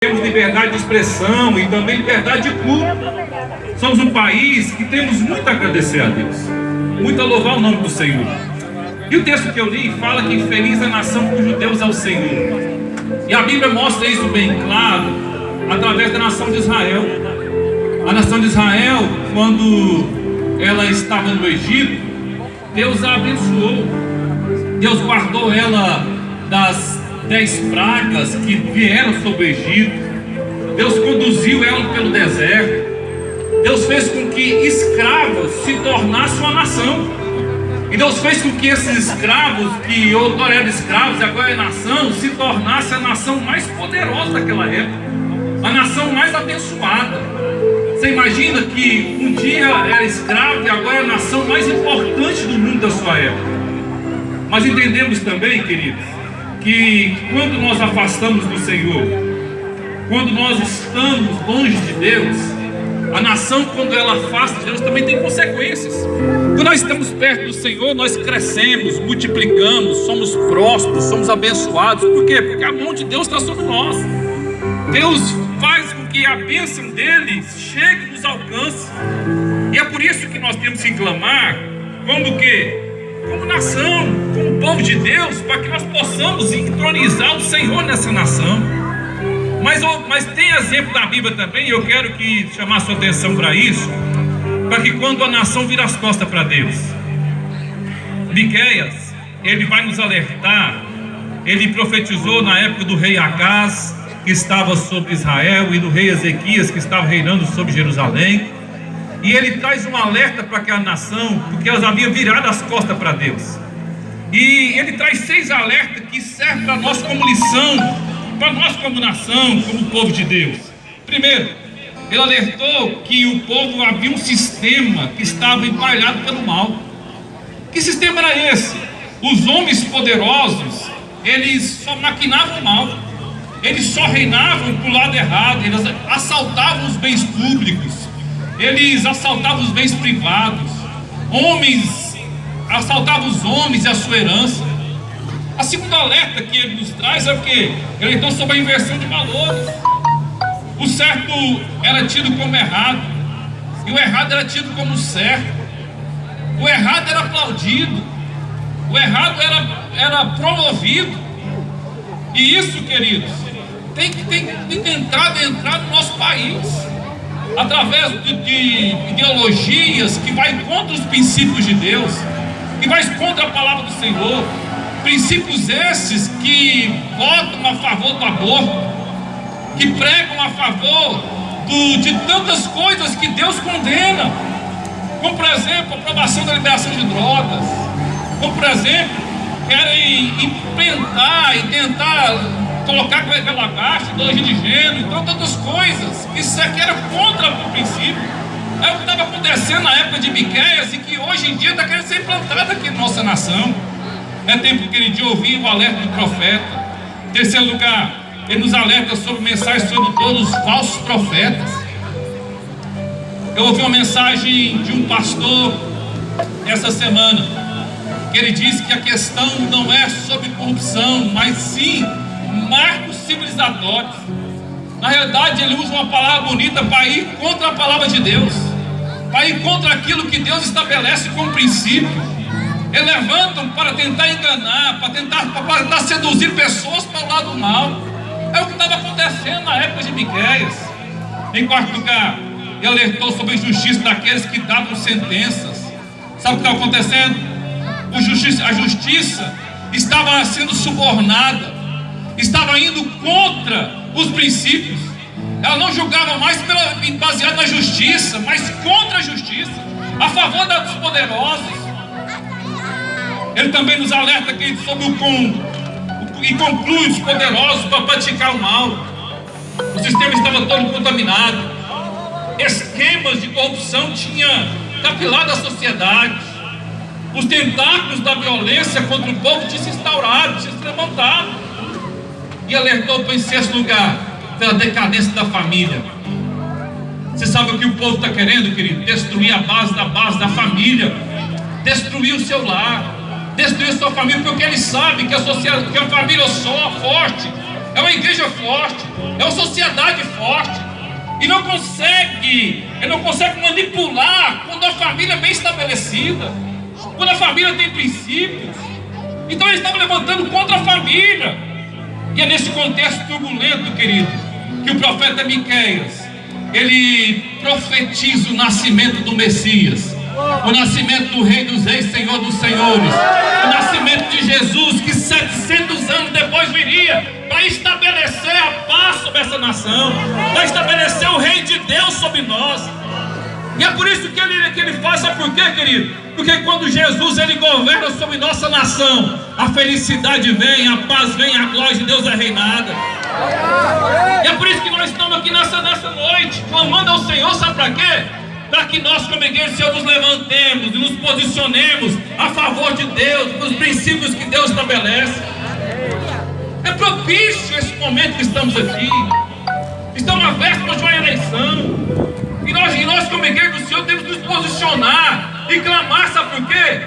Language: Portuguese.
Temos liberdade de expressão e também liberdade de culto. Somos um país que temos muito a agradecer a Deus, muito a louvar o nome do Senhor. E o texto que eu li fala que feliz a nação cujo Deus é o Senhor. E a Bíblia mostra isso bem claro através da nação de Israel. A nação de Israel, quando ela estava no Egito, Deus a abençoou. Deus guardou ela das 10 pragas que vieram sobre o Egito. Deus conduziu ela pelo deserto. Deus fez com que escravos se tornassem uma nação. E Deus fez com que esses escravos, que outrora eram escravos e agora é nação, se tornasse a nação mais poderosa daquela época, a nação mais abençoada. Você imagina que um dia era escravo e agora é a nação mais importante do mundo da sua época. Mas entendemos também, queridos, que quando nós afastamos do Senhor, quando nós estamos longe de Deus, a nação, quando ela afasta de Deus, também tem consequências. Quando nós estamos perto do Senhor, nós crescemos, multiplicamos, somos prósperos, somos abençoados. Por quê? Porque a mão de Deus está sobre nós. Deus faz com que a bênção dele chegue e nos alcance. E é por isso que nós temos que clamar como que? Como nação, como povo de Deus, para que nós possamos entronizar o Senhor nessa nação. Mas tem exemplo da Bíblia também, e eu quero chamar a sua atenção para isso, para que quando a nação vira as costas para Deus, Miqueias, ele vai nos alertar. Ele profetizou na época do rei Acaz, que estava sobre Israel, e do rei Ezequias, que estava reinando sobre Jerusalém. E ele traz um alerta para aquela nação, porque elas haviam virado as costas para Deus. E ele traz 6 alertas que servem para nós como lição, para nós como nação, como povo de Deus. Primeiro, ele alertou que o povo havia um sistema que estava emparelhado pelo mal. Que sistema era esse? Os homens poderosos, eles só maquinavam mal. Eles só reinavam para o lado errado. Eles assaltavam os bens públicos. Eles assaltavam os bens privados. Homens assaltavam os homens e a sua herança. A segunda alerta que ele nos traz é o quê? Ele então sobre a inversão de valores. O certo era tido como errado, e o errado era tido como certo. O errado era aplaudido, o errado era promovido. E isso, queridos, tem que entrar no nosso país, através de ideologias que vai contra os princípios de Deus, que vai contra a palavra do Senhor. Princípios esses que votam a favor do aborto, que pregam a favor de tantas coisas que Deus condena, como por exemplo a aprovação da liberação de drogas, como por exemplo querem implementar e tentar colocar pela baixa, ideologia de gênero, então tantas coisas que isso aqui era contra o princípio. É o que estava acontecendo na época de Miqueias e que hoje em dia está querendo ser implantado aqui na nossa nação. É tempo que de ouvir o alerta do profeta. Em terceiro lugar, ele nos alerta sobre mensagens sobre todos os falsos profetas. Eu ouvi uma mensagem de um pastor essa semana, que ele disse que a questão não é sobre corrupção, mas sim marcos civilizatórios. Na realidade, ele usa uma palavra bonita para ir contra a palavra de Deus, para ir contra aquilo que Deus estabelece como princípio. Eles levantam para tentar enganar, para tentar seduzir pessoas para o lado mal. É o que estava acontecendo na época de Miqueias. Em quarto lugar, ele alertou sobre a injustiça daqueles que davam sentenças. Sabe o que estava acontecendo? A justiça estava sendo subornada, estava indo contra os princípios. Ela não julgava mais baseada na justiça, mas contra a justiça, a favor dos poderosos. Ele também nos alerta aqui sobre e conclui os poderosos para praticar o mal. O sistema estava todo contaminado. Esquemas de corrupção tinham capilado a sociedade. Os tentáculos da violência contra o povo tinham se instaurado, tinham se levantado. E alertou para, em sexto lugar, pela decadência da família. Você sabe o que o povo está querendo, querido? Destruir a base da família. Destruir o seu lar. Destruir a sua família, porque eles sabem que a família só forte é uma igreja forte, é uma sociedade forte, e não consegue manipular quando a família é bem estabelecida, quando a família tem princípios. Então eles estavam levantando contra a família, e é nesse contexto turbulento, querido, que o profeta Miqueias, ele profetiza o nascimento do Messias, o nascimento do Rei dos Reis, Senhor dos Senhores, o nascimento de Jesus, que 700 anos depois viria para estabelecer a paz sobre essa nação, para estabelecer o Rei de Deus sobre nós. E é por isso que ele faz, sabe por quê, querido? Porque quando Jesus ele governa sobre nossa nação, a felicidade vem, a paz vem, a glória de Deus é reinada. E é por isso que nós estamos aqui nessa noite, clamando ao Senhor, sabe para quê? Para que nós, como igreja, Senhor, nos levantemos e nos posicionemos a favor de Deus, dos princípios que Deus estabelece. É propício esse momento que estamos aqui. Estamos na véspera de uma eleição. E nós, como igreja do Senhor, temos que nos posicionar e clamar, sabe por quê?